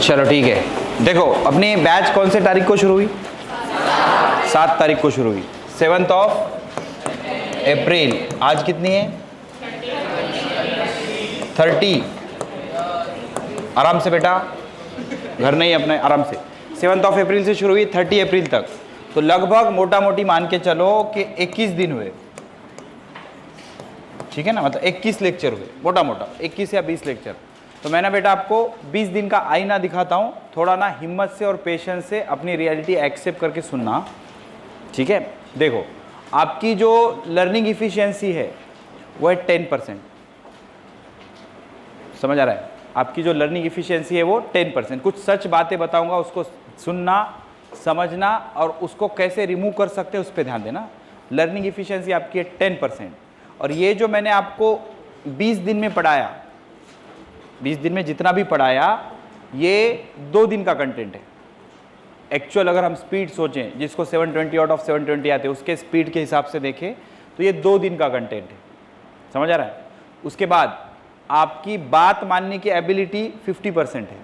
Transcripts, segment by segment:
चलो ठीक है, देखो अपनी बैच कौन से तारीख को शुरू हुई? 7 तारीख को शुरू हुई, 7th ऑफ अप्रैल। आज कितनी है? 30। आराम से बेटा, घर नहीं अपने, आराम से। 7th ऑफ अप्रैल से शुरू हुई, 30 अप्रैल तक, तो लगभग मोटा मोटी मान के चलो कि 21 दिन हुए, ठीक है ना, मतलब 21 लेक्चर हुए, मोटा मोटा 21 या 20 लेक्चर। तो मैं ना बेटा आपको 20 दिन का आईना दिखाता हूँ, थोड़ा ना हिम्मत से और पेशेंस से अपनी रियलिटी एक्सेप्ट करके सुनना, ठीक है। देखो आपकी जो लर्निंग इफिशियंसी है वो है 10%, समझ आ रहा है? आपकी जो लर्निंग इफिशियंसी है वो 10%। कुछ सच बातें बताऊंगा, उसको सुनना, समझना और उसको कैसे रिमूव कर सकते हैं उस पर ध्यान देना। लर्निंग इफिशियंसी आपकी है 10%। और ये जो मैंने आपको 20 दिन में पढ़ाया, 20 दिन में जितना भी पढ़ाया, ये 2 दिन का कंटेंट है। एक्चुअल अगर हम स्पीड सोचें, जिसको 720 आउट ऑफ 720 आते हैं, उसके स्पीड के हिसाब से देखें तो ये 2 दिन का कंटेंट है, समझ आ रहा है? उसके बाद आपकी बात मानने की एबिलिटी 50% है,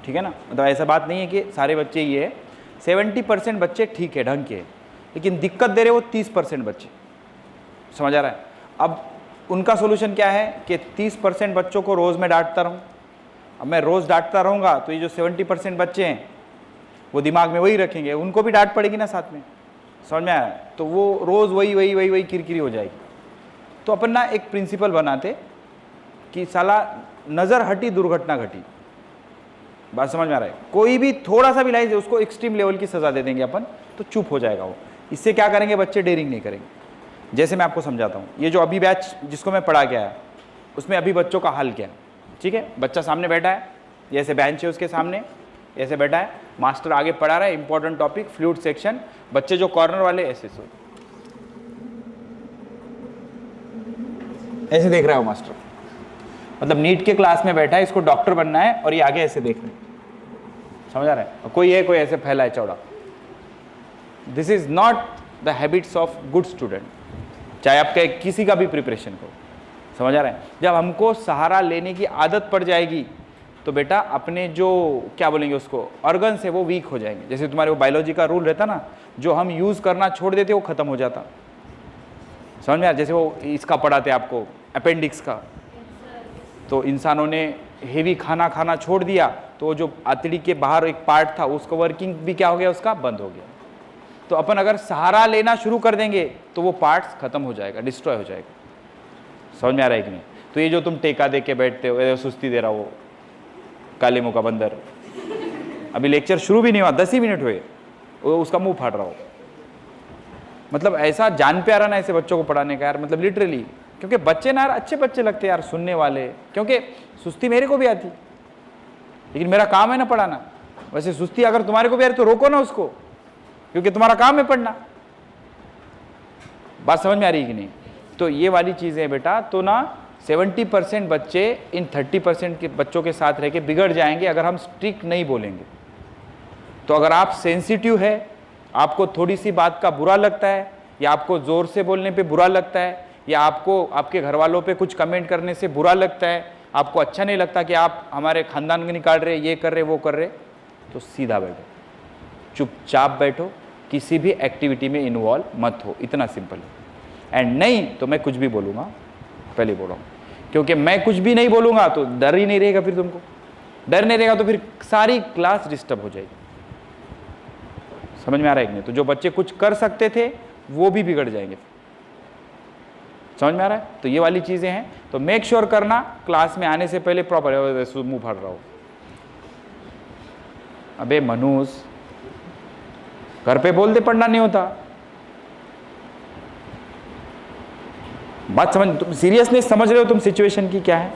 ठीक है ना, मतलब ऐसा बात नहीं है कि सारे बच्चे ये है। 70% बच्चे ठीक है, ढंग के, लेकिन दिक्कत दे रहे वो 30% बच्चे, समझ आ रहा है? अब उनका सोल्यूशन क्या है कि 30% बच्चों को रोज़ मैं डांटता रहूँ। अब मैं रोज़ डांटता रहूँगा तो ये जो 70% बच्चे हैं वो दिमाग में वही रखेंगे, उनको भी डांट पड़ेगी ना साथ में, समझ में आया? तो वो रोज़ वही किरकिरी हो जाएगी। तो अपन ना एक प्रिंसिपल बनाते कि साला नज़र हटी दुर्घटना घटी, बात समझ में आ रहा है? कोई भी थोड़ा सा भी लाइन से उसको एक्सट्रीम लेवल की सज़ा दे देंगे अपन, तो चुप हो जाएगा वो। इससे क्या करेंगे बच्चे? डेयरिंग नहीं करेंगे। जैसे मैं आपको समझाता हूँ, ये जो अभी बैच जिसको मैं पढ़ा गया है उसमें अभी बच्चों का हाल क्या है, ठीक है? बच्चा सामने बैठा है, जैसे बेंच है उसके सामने, ऐसे बैठा है, मास्टर आगे पढ़ा रहा है इंपॉर्टेंट टॉपिक फ्लूइड सेक्शन, बच्चे जो कॉर्नर वाले ऐसे ऐसे देख रहा है मास्टर, मतलब नीट के क्लास में बैठा है, इसको डॉक्टर बनना है और ये आगे ऐसे देख रहे हैं, समझ आ रहा है? कोई है, कोई ऐसे फैला है चौड़ा। This is not the habits of good student, चाहे आपका किसी का भी प्रिपरेशन हो, समझ आ रहा है? जब हमको सहारा लेने की आदत पड़ जाएगी तो बेटा अपने जो क्या बोलेंगे उसको ऑर्गन से वो वीक हो जाएंगे। जैसे तुम्हारे वो बायोलॉजी का रूल रहता ना, जो हम यूज़ करना छोड़ देते वो ख़त्म हो जाता, समझ में आ? जैसे वो इसका पढ़ाते आपको अपेंडिक्स का, तो इंसानों ने हेवी खाना खाना छोड़ दिया तो जो आंतड़ी के बाहर एक पार्ट था उसका वर्किंग भी क्या हो गया, उसका बंद हो गया। तो अपन अगर सहारा लेना शुरू कर देंगे तो वो पार्ट्स खत्म हो जाएगा, डिस्ट्रॉय हो जाएगा, समझ में आ रहा है कि नहीं? तो ये जो तुम टेका दे के बैठते हो, सुस्ती दे रहा हो, काले मुंह का बंदर, अभी लेक्चर शुरू भी नहीं हुआ, 10 ही मिनट हुए, उसका मुंह फाड़ रहा हो, मतलब ऐसा जान पे आ रहा ना ऐसे बच्चों को पढ़ाने का यार, मतलब लिटरली। क्योंकि बच्चे ना यार अच्छे बच्चे लगते यार सुनने वाले, क्योंकि सुस्ती मेरे को भी आती, लेकिन मेरा काम है ना पढ़ाना। वैसे सुस्ती अगर तुम्हारे को भी आ रही तो रोको ना उसको, क्योंकि तुम्हारा काम है पढ़ना। बात समझ में आ रही है कि नहीं? तो ये वाली चीज़ें बेटा, तो ना 70% बच्चे इन 30% के बच्चों के साथ रह के बिगड़ जाएंगे अगर हम स्ट्रिक्ट नहीं बोलेंगे। तो अगर आप सेंसिटिव है, आपको थोड़ी सी बात का बुरा लगता है, या आपको ज़ोर से बोलने पे बुरा लगता है, या आपको आपके घर वालों पे कुछ कमेंट करने से बुरा लगता है, आपको अच्छा नहीं लगता कि आप हमारे ख़ानदान को निकाल रहे, ये कर रहे, वो कर रहे, तो सीधा बैठो, चुपचाप बैठो, किसी भी एक्टिविटी में इन्वॉल्व मत हो, इतना सिंपल है। एंड नहीं तो मैं कुछ भी बोलूँगा, पहले बोल रहा हूँ, क्योंकि मैं कुछ भी नहीं बोलूँगा तो डर ही नहीं रहेगा, फिर तुमको डर नहीं रहेगा तो फिर सारी क्लास डिस्टर्ब हो जाएगी, समझ में आ रहा है कि नहीं? तो जो बच्चे कुछ कर सकते थे वो भी बिगड़ जाएंगे, समझ में आ रहा है? तो ये वाली चीज़ें हैं, तो मेक श्योर करना क्लास में आने से पहले प्रॉपर मुँह फाड़ रहा हो। अबे मनुष्य, घर पे बोल दे पढ़ना नहीं होता, बात समझ, तुम सीरियसनेस समझ रहे हो तुम सिचुएशन की क्या है?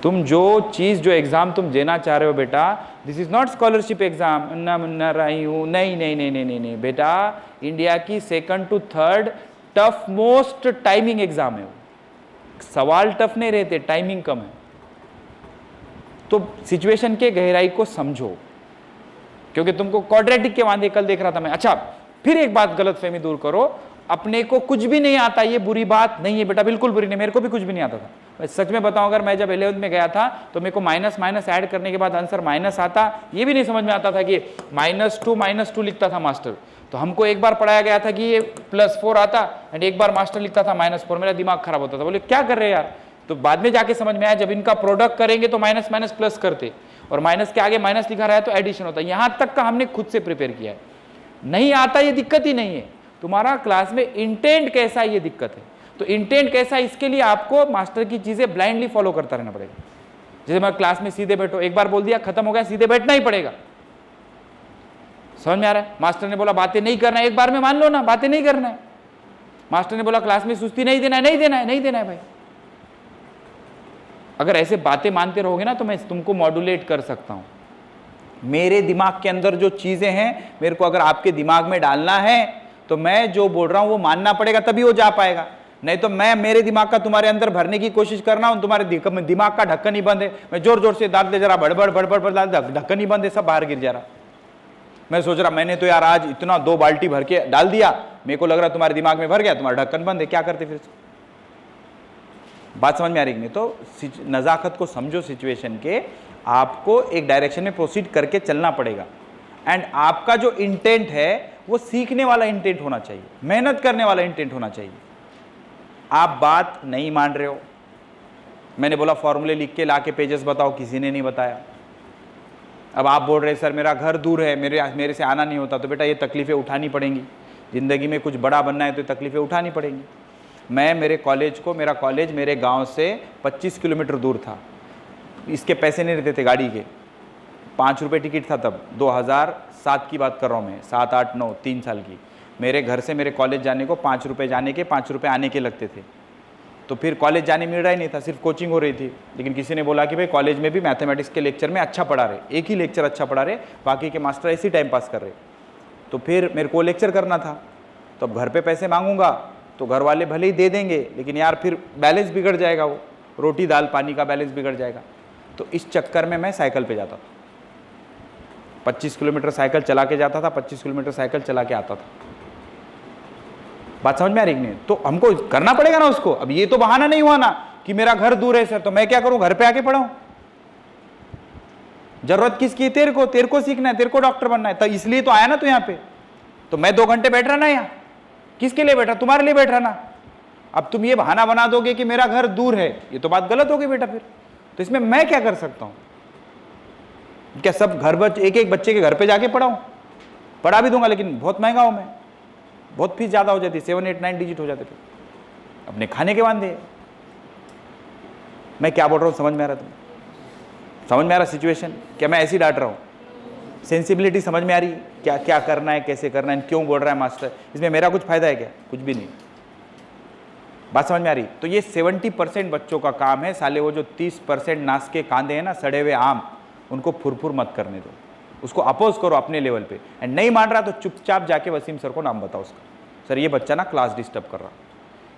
तुम जो चीज़, जो एग्ज़ाम तुम देना चाह रहे हो बेटा, this is not scholarship exam, अन्ना मुन्ना रही हूँ, नहीं नहीं नहीं नहीं नहीं नहीं बेटा, इंडिया की 2nd to 3rd tough most timing exam है। सवाल टफ नहीं रहते, टाइमिंग कम है। तो सिचुएशन के गहराई को समझो, क्योंकि तुमको क्वाड्रेटिक के वादे कल देख रहा था मैं। अच्छा, फिर एक बात गलतफहमी दूर करो, अपने को कुछ भी नहीं आता ये बुरी बात नहीं है बेटा, बिल्कुल बुरी नहीं, मेरे को भी कुछ भी नहीं आता था, सच में बताऊं, अगर मैं जब 11th में गया था तो मेरे को माइनस माइनस ऐड करने के बाद आंसर माइनस आता, ये भी नहीं समझ में आता था कि -2 लिखता था मास्टर। तो हमको एक बार पढ़ाया गया था कि ये +4 आता, एंड एक बार मास्टर लिखता था -4। मेरा दिमाग खराब होता था, बोले क्या कर रहे हैं यार। तो बाद में जाके समझ में आया, जब इनका प्रोडक्ट करेंगे तो माइनस माइनस प्लस करते, और माइनस के आगे माइनस लिखा रहा है तो एडिशन होता है। यहाँ तक का हमने खुद से प्रिपेयर किया है। नहीं आता ये दिक्कत ही नहीं है, तुम्हारा क्लास में इंटेंट कैसा है ये दिक्कत है। तो इंटेंट कैसा है, इसके लिए आपको मास्टर की चीजें ब्लाइंडली फॉलो करता रहना पड़ेगा। जैसे मैं क्लास में सीधे बैठो, एक बार बोल दिया खत्म हो गया, सीधे बैठना ही पड़ेगा। समझ में आ रहा है? मास्टर ने बोला बातें नहीं करना है, एक बार में मान लो ना, बातें नहीं करना है। मास्टर ने बोला क्लास में सुस्ती नहीं देना है, नहीं देना है, नहीं देना है भाई। अगर ऐसे बातें मानते रहोगे ना तो मैं तुमको मॉड्यूलेट कर सकता हूं। मेरे दिमाग के अंदर जो चीजें हैं, मेरे को अगर आपके दिमाग में डालना है तो मैं जो बोल रहा हूं वो मानना पड़ेगा, तभी वो जा पाएगा। नहीं तो मैं मेरे दिमाग का तुम्हारे अंदर भरने की कोशिश करना हूं, तुम्हारे दिमाग का ढक्कन ही बंद है, मैं जोर जोर से डाल दे जरा बड़बड़ बड़बड़ डाल, ढक्कन ही बंद है, सब बाहर गिर जा रहा। मैं सोच रहा मैंने तो यार आज इतना 2 बाल्टी भर के डाल दिया, मेरे को लग रहा तुम्हारे दिमाग में भर गया, तुम्हारा ढक्कन बंद है, क्या करते फिर? बात समझ में आ रही नहीं? तो नजाकत को समझो सिचुएशन के, आपको एक डायरेक्शन में प्रोसीड करके चलना पड़ेगा। एंड आपका जो इंटेंट है वो सीखने वाला इंटेंट होना चाहिए, मेहनत करने वाला इंटेंट होना चाहिए। आप बात नहीं मान रहे हो, मैंने बोला फॉर्मूले लिख के ला के पेजेस बताओ, किसी ने नहीं बताया। अब आप बोल रहे सर मेरा घर दूर है, मेरे से आना नहीं होता, तो बेटा ये तकलीफ़ें उठानी पड़ेंगी। ज़िंदगी में कुछ बड़ा बनना है तो तकलीफ़ें उठानी पड़ेंगी। मेरा कॉलेज मेरे गांव से 25 किलोमीटर दूर था। इसके पैसे नहीं रहते थे गाड़ी के, 5 रुपये टिकट था तब, 2007 की बात कर रहा हूँ मैं, 7, 8, 9, 3 साल की। मेरे घर से मेरे कॉलेज जाने को 5 रुपये जाने के, 5 रुपये आने के लगते थे। तो फिर कॉलेज जाने मिल रहा ही नहीं था, सिर्फ कोचिंग हो रही थी। लेकिन किसी ने बोला कि भाई कॉलेज में भी मैथमेटिक्स के लेक्चर में अच्छा पढ़ा रहे, एक ही लेक्चर अच्छा पढ़ा रहे, बाकी के मास्टर ऐसे ही टाइम पास कर रहे। तो फिर मेरे को लेक्चर करना था, तो अब घर पे पैसे मांगूंगा तो घर वाले भले ही दे देंगे, लेकिन यार फिर बैलेंस बिगड़ जाएगा, वो रोटी दाल पानी का बैलेंस बिगड़ जाएगा। तो इस चक्कर में मैं साइकिल पे जाता था, 25 किलोमीटर साइकिल चला के जाता था, 25 किलोमीटर साइकिल चला के आता था। बात समझ में आ रही नहीं? तो हमको करना पड़ेगा ना उसको। अब ये तो बहाना नहीं हुआ ना कि मेरा घर दूर है सर, तो मैं क्या करूं, घर पे आके पढ़ाऊं? जरूरत किसकी है? तेरे को सीखना है, तेरे को डॉक्टर बनना है, तो इसलिए तो आया ना तू यहाँ पे। तो मैं 2 घंटे बैठ रहा ना यहाँ, किसके लिए बैठा? तुम्हारे लिए बैठ रहा ना। अब तुम ये बहाना बना दोगे कि मेरा घर दूर है, ये तो बात गलत होगी बेटा फिर। तो इसमें मैं क्या कर सकता हूं? क्या सब एक एक बच्चे के घर पे जाके पढ़ाऊं? पढ़ा भी दूंगा, लेकिन बहुत महंगा हूं मैं, बहुत फीस ज्यादा हो जाती, 7, 8, 9 डिजिट हो जाते फिर अपने खाने के वांदे। मैं क्या बोल रहा हूं, समझ में आ रहा? तुम्हें समझ में आ रहा सिचुएशन? क्या मैं ऐसी डांट रहा हूं? सेंसिबिलिटी समझ में आ रही? क्या क्या करना है, कैसे करना है, क्यों बोल रहा है मास्टर? इसमें मेरा कुछ फायदा है क्या? कुछ भी नहीं। बात समझ में आ रही? तो ये 70% बच्चों का काम है साले, वो जो 30% नाश के कांदे हैं ना, सड़े हुए आम, उनको फुरफुर मत करने दो, उसको अपोज करो अपने लेवल पे। एंड नहीं मान रहा तो चुपचाप जाके वसीम सर को नाम बताओ उसका, सर ये बच्चा ना क्लास डिस्टर्ब कर रहा।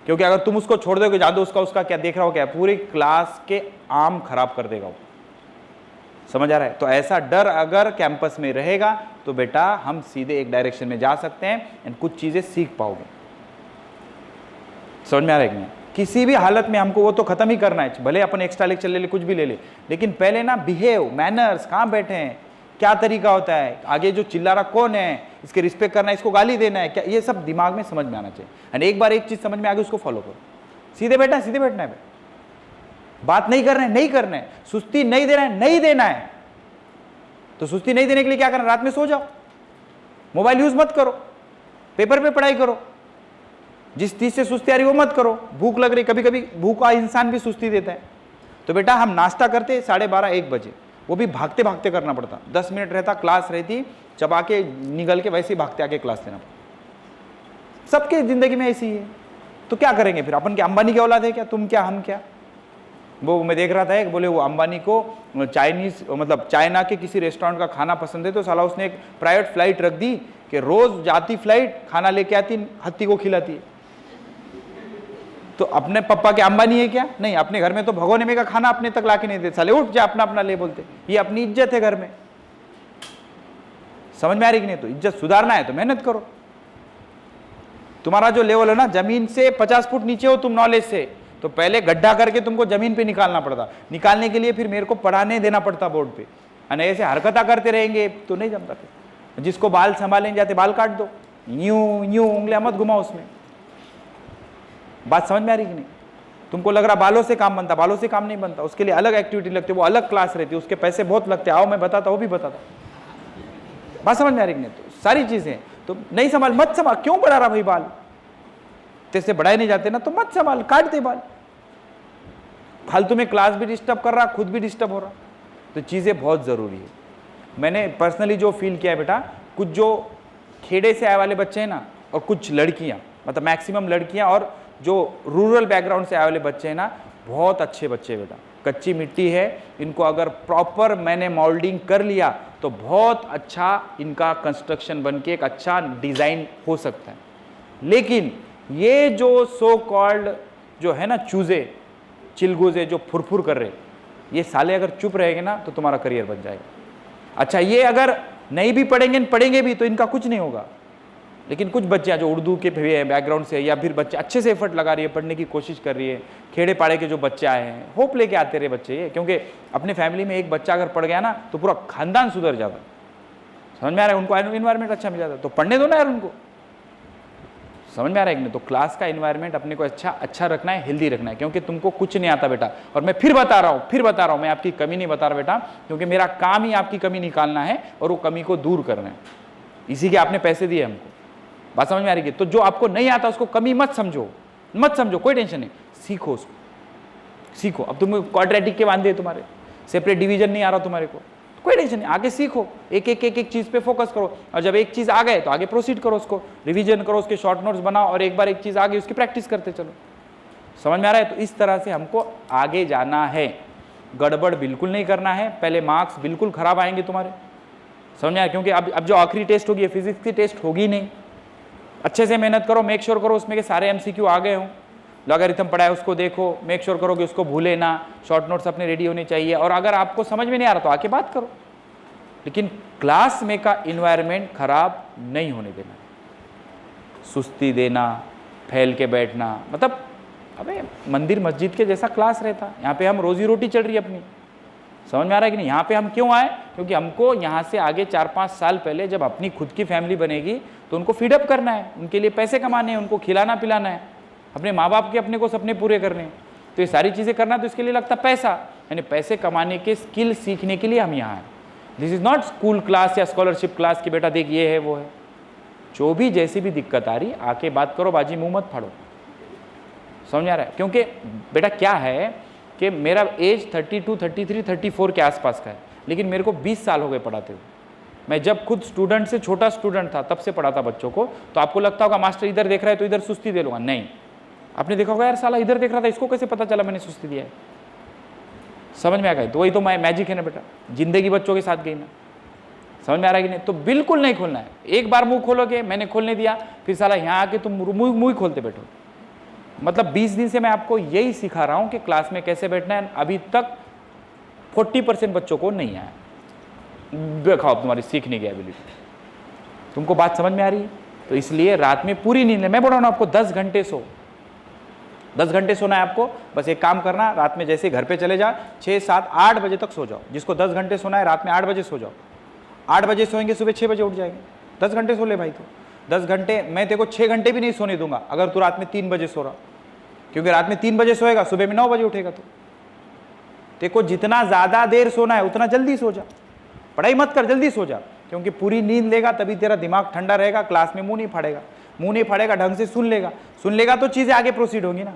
क्योंकि अगर तुम उसको छोड़ दोगे, जादू उसका क्या देख रहा हो, क्या पूरी क्लास के आम खराब कर देगा वो। समझ आ रहा है? तो ऐसा डर अगर कैंपस में रहेगा तो बेटा हम सीधे एक डायरेक्शन में जा सकते हैं एंड कुछ चीजें सीख पाओगे। समझ में आ रहा है कि नहीं? किसी भी हालत में हमको वो तो खत्म ही करना है, भले अपन एक्स्ट्रा लेक्चर ले ले, कुछ भी ले ले, लेकिन पहले ना बिहेव, मैनर्स, कहाँ बैठे हैं, क्या तरीका होता है, आगे जो चिल्ला रहा कौन है, इसके रिस्पेक्ट करना है, इसको गाली देना है क्या, ये सब दिमाग में समझ में आना चाहिए। एंड एक बार एक चीज समझ में आ गई उसको फॉलो करो। सीधे बैठना है, सीधे बैठना है, बात नहीं करना है, नहीं करना है, सुस्ती नहीं देना है, नहीं देना है। तो सुस्ती नहीं देने के लिए क्या करना? रात में सो जाओ, मोबाइल यूज मत करो, पेपर पे पढ़ाई करो, जिस चीज से सुस्ती आ रही वो मत करो। भूख लग रही, कभी कभी भूखा इंसान भी सुस्ती देता है। तो बेटा हम नाश्ता करते 12:30 1 बजे, वो भी भागते भागते करना पड़ता, 10 मिनट रहता, क्लास रहती, चबा के निगल के वैसे ही भागते आके क्लास देना पड़ता। सबके जिंदगी में ऐसी ही है। तो क्या करेंगे फिर? अपन क्या अंबानी की औलाद है क्या? तुम क्या हम क्या? वो मैं देख रहा था, बोले वो अंबानी को चाइनीज मतलब चाइना के किसी रेस्टोरेंट का खाना पसंद है, तो साला उसने एक प्राइवेट फ्लाइट रख दी कि रोज जाती फ्लाइट खाना लेके आती, हत्ती को खिलाती है। तो अपने पापा के अंबानी है क्या? नहीं, अपने घर में तो भगोने में का खाना अपने तक लाके नहीं देते साले, उठ जा अपना अपना ले बोलते। ये अपनी इज्जत है घर में। समझ में आ रही कि नहीं? तो इज्जत सुधारना है तो मेहनत करो। तुम्हारा जो लेवल है ना, जमीन से 50 फुट नीचे हो तुम नॉलेज से, तो पहले गड्ढा करके तुमको जमीन पे निकालना पड़ता, निकालने के लिए फिर मेरे को पढ़ाने देना पड़ता बोर्ड पे, और ऐसे हरकता करते रहेंगे तो नहीं जमता। फिर जिसको बाल संभालने जाते बाल काट दो, यूं यूं उंगलियां मत घुमाओ उसमें। बात समझ में आ रही कि नहीं? तुमको लग रहा बालों से काम बनता, बालों से काम नहीं बनता, उसके लिए अलग एक्टिविटी लगती है, वो अलग क्लास रहती है, उसके पैसे बहुत लगते हैं। आओ मैं बताता, वो भी बताता। बात समझ में आ रही कि नहीं? तो सारी चीजें तो नहीं संभाल, मत संभाल, क्यों बढ़ा रहा भाई बाल, तेरे बढ़ाए नहीं जाते ना तो मत संभाल, काट दे बाल। फालतू में क्लास भी डिस्टर्ब कर रहा, खुद भी डिस्टर्ब हो रहा। तो चीजें बहुत जरूरी है। मैंने पर्सनली जो फील किया है बेटा, कुछ जो खेड़े से आए वाले बच्चे हैं ना, और कुछ लड़कियां, मतलब मैक्सिमम लड़कियां, और जो रूरल बैकग्राउंड से आए वाले बच्चे हैं ना, बहुत अच्छे बच्चे बेटा, कच्ची मिट्टी है, इनको अगर प्रॉपर मैंने मोल्डिंग कर लिया तो बहुत अच्छा इनका कंस्ट्रक्शन बन के एक अच्छा डिजाइन हो सकता है। लेकिन ये जो सो कॉल्ड जो है ना चूजे चिलगोजे जो फुरफुर कर रहे, ये साले अगर चुप रहेंगे ना तो तुम्हारा करियर बन जाएगा। अच्छा, ये अगर नहीं भी पढ़ेंगे भी तो इनका कुछ नहीं होगा। लेकिन कुछ बच्चे जो उर्दू के बैकग्राउंड से, या फिर बच्चे अच्छे से एफर्ट लगा रही है, पढ़ने की कोशिश कर रही है, खेड़े पाड़े के जो बच्चे आए हैं, होप लेके आते रहे बच्चे ये, क्योंकि अपने फैमिली में एक बच्चा अगर पढ़ गया ना तो पूरा खानदान सुधर जाता। समझ में आ रहा है? उनको इन्वायरमेंट अच्छा मिल जाता, तो पढ़ने दो ना यार उनको। समझ में आ रहा है कि नहीं? तो क्लास का इन्वायरमेंट अपने को अच्छा रखना है, हेल्दी रखना है, क्योंकि तुमको कुछ नहीं आता बेटा। और मैं फिर बता रहा हूँ, मैं आपकी कमी नहीं बता रहा बेटा, क्योंकि मेरा काम ही आपकी कमी निकालना है और वो कमी को दूर करना है। इसी के आपने पैसे दिए हमको। बात समझ में आ रही है? तो जो आपको नहीं आता उसको कमी मत समझो, कोई टेंशन नहीं, सीखो उसको, सीखो। अब तुम क्वाड्रेटिक के बांधे तुम्हारे, सेपरेट डिवीजन नहीं आ रहा तुम्हारे को, कोई टेंशन नहीं, आगे सीखो, एक चीज पे फोकस करो, और जब एक चीज आ गए तो आगे प्रोसीड करो, उसको रिवीजन करो, उसके शॉर्ट नोट्स बनाओ, और एक बार एक चीज आ गई उसकी प्रैक्टिस करते चलो। समझ में आ रहा है? तो इस तरह से हमको आगे जाना है, गड़बड़ बिल्कुल नहीं करना है। पहले मार्क्स बिल्कुल खराब आएंगे तुम्हारे, समझ में आ रहा है? क्योंकि अब जो आखिरी टेस्ट होगी, फिजिक्स की टेस्ट होगी नहीं। अच्छे से मेहनत करो, मेक श्योर करो उसमें के सारे एमसीक्यू आ गए हों, लॉगरिथम पढ़ा है उसको देखो, मेक श्योर करो कि उसको भूले ना, शॉर्ट नोट्स अपने रेडी होने चाहिए। और अगर आपको समझ में नहीं आ रहा तो आके बात करो, लेकिन क्लास में का इन्वायरमेंट खराब नहीं होने देना। सुस्ती देना, फैल के बैठना, मतलब अबे मंदिर मस्जिद के जैसा क्लास रहता, यहाँ पे हम रोजी रोटी चल रही है अपनी। समझ में आ रहा है कि नहीं? यहाँ पे हम क्यों आए? क्योंकि हमको यहाँ से आगे 4-5 साल पहले जब अपनी खुद की फैमिली बनेगी तो उनको फीडअप करना है, उनके लिए पैसे कमाने हैं, उनको खिलाना पिलाना है, अपने माँ बाप के अपने को सपने पूरे करने हैं। तो ये सारी चीज़ें करना, तो इसके लिए लगता पैसा, यानी पैसे कमाने के स्किल सीखने के लिए हम यहाँ हैं। This is not school class या स्कॉलरशिप क्लास की बेटा देख ये है वो है। जो भी जैसी भी दिक्कत आ रही आके बात करो, बाजी मुँह मत फाड़ो। समझ आ रहा है? क्योंकि बेटा क्या है कि मेरा एज 32, 33, 34 के आसपास का है, लेकिन मेरे को 20 साल हो गए पढ़ाते हुए। मैं जब खुद स्टूडेंट से छोटा स्टूडेंट था तब से पढ़ाता बच्चों को। तो आपको लगता होगा मास्टर इधर देख रहा है तो इधर सुस्ती दे लूँगा, नहीं। आपने देखा होगा यार साला इधर देख रहा था, इसको कैसे पता चला मैंने सुस्ती दिया है? समझ में आ गया? तो वही तो मैजिक है ना बेटा, जिंदगी बच्चों के साथ गई ना। समझ में आ रहा है कि नहीं? तो बिल्कुल नहीं खोलना है। एक बार मुंह खोलोगे, मैंने खोलने दिया, फिर साला यहाँ आके तुम मुंह खोलते बैठो। मतलब 20 दिन से मैं आपको यही सिखा रहा हूँ कि क्लास में कैसे बैठना है। अभी तक 40% बच्चों को नहीं आया। दिखाओ तुम्हारी सीखने की एबिलिटी। तुमको बात समझ में आ रही है? तो इसलिए रात में पूरी नींद, मैं बोल रहा हूँ आपको 10 घंटे सो, 10 घंटे सोना है आपको। बस एक काम करना, रात में जैसे घर पे चले जा 6, 7, 8 बजे तक सो जाओ। जिसको 10 घंटे सोना है रात में 8 बजे सो जाओ। 8 बजे सोएंगे, सुबह 6 बजे उठ जाएंगे। 10 घंटे सो ले भाई। तो 10 घंटे, मैं तेरे को 6 घंटे भी नहीं सोने दूंगा अगर तू रात में 3 बजे सो रहा, क्योंकि रात में 3 बजे सोएगा, सुबह में 9 बजे उठेगा। तो तेरे को जितना ज़्यादा देर सोना है उतना जल्दी सो जा। पढ़ाई मत कर, जल्दी सो जा, क्योंकि पूरी नींद लेगा तभी तेरा दिमाग ठंडा रहेगा, क्लास में मुंह नहीं फाड़ेगा, ढंग से सुन लेगा तो चीज़ें आगे प्रोसीड होंगी ना।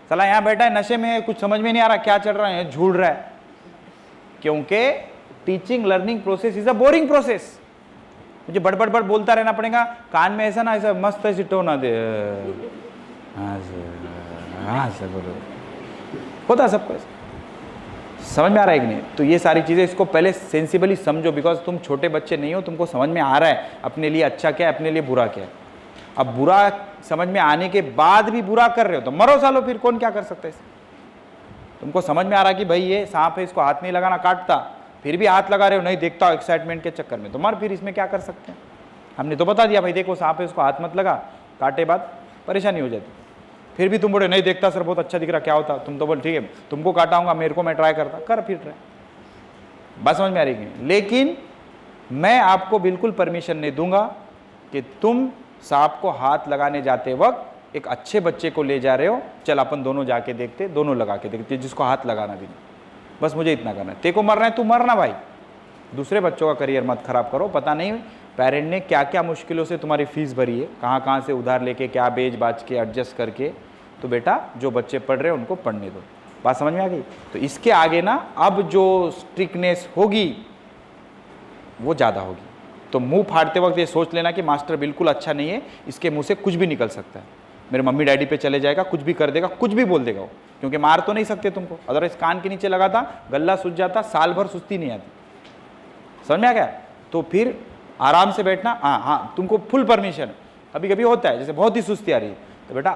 साला यहाँ बैठा है नशे में, कुछ समझ में नहीं आ रहा क्या चल रहा है, झूल रहा है। क्योंकि teaching learning process is a boring process. मुझे बड़ बोलता रहना पड़ेगा, कान में ऐसा ना, ऐसा मस्त ऐसी टोन ना दे, हाँ सर बोलो, होता सबको ऐसा। समझ में आ रहा है कि नहीं? तो ये सारी चीज़ें इसको पहले सेंसिबली समझो, बिकॉज तुम छोटे बच्चे नहीं हो, तुमको समझ में आ रहा है अपने लिए अच्छा क्या है, अपने लिए बुरा क्या है। अब बुरा समझ में आने के बाद भी बुरा कर रहे हो तो मरो सालो, फिर कौन क्या कर सकता है इसे? तुमको समझ में आ रहा है कि भाई ये सांप है, इसको हाथ नहीं लगाना, काटता, फिर भी हाथ लगा रहे हो, नहीं देखता हो एक्साइटमेंट के चक्कर में, तो मर, फिर इसमें क्या कर सकते हैं? हमने तो बता दिया भाई देखो सांप है, इसको हाथ मत लगा, काटे बाद परेशानी हो जाती। फिर भी तुम बोले नहीं देखता सर, बहुत अच्छा दिख रहा, क्या होता, तुम तो बोल ठीक है तुमको काटाऊंगा, मेरे को मैं ट्राई करता, कर फिर ट्राई। बात समझ में आ रही है? लेकिन मैं आपको बिल्कुल परमिशन नहीं दूंगा कि तुम सांप को हाथ लगाने जाते वक्त एक अच्छे बच्चे को ले जा रहे हो, चल अपन दोनों जाके देखते, दोनों लगा के देखते, जिसको हाथ लगाना भी नहीं, बस मुझे इतना करना है। तेरे को मरना है तू मरना भाई, दूसरे बच्चों का करियर मत खराब करो। पता नहीं पेरेंट ने क्या क्या मुश्किलों से तुम्हारी फीस भरी है, कहाँ कहाँ से उधार लेके, क्या बेच बाच के एडजस्ट करके, तो बेटा जो बच्चे पढ़ रहे हैं उनको पढ़ने दो। बात समझ में आ गई? तो इसके आगे ना अब जो स्ट्रिक्टनेस होगी वो ज़्यादा होगी। तो मुंह फाड़ते वक्त ये सोच लेना कि मास्टर बिल्कुल अच्छा नहीं है, इसके मुंह से कुछ भी निकल सकता है, मेरे मम्मी डैडी पे चले जाएगा, कुछ भी कर देगा, कुछ भी बोल देगा वो, क्योंकि मार तो नहीं सकते तुमको, अदरवाइज कान के नीचे लगाता, गला सूझ जाता, साल भर सुस्ती नहीं आती। समझ में आ गया? तो फिर आराम से बैठना। हाँ हाँ, तुमको फुल परमिशन। कभी कभी होता है जैसे बहुत ही सुस्ती आ रही है, तो बेटा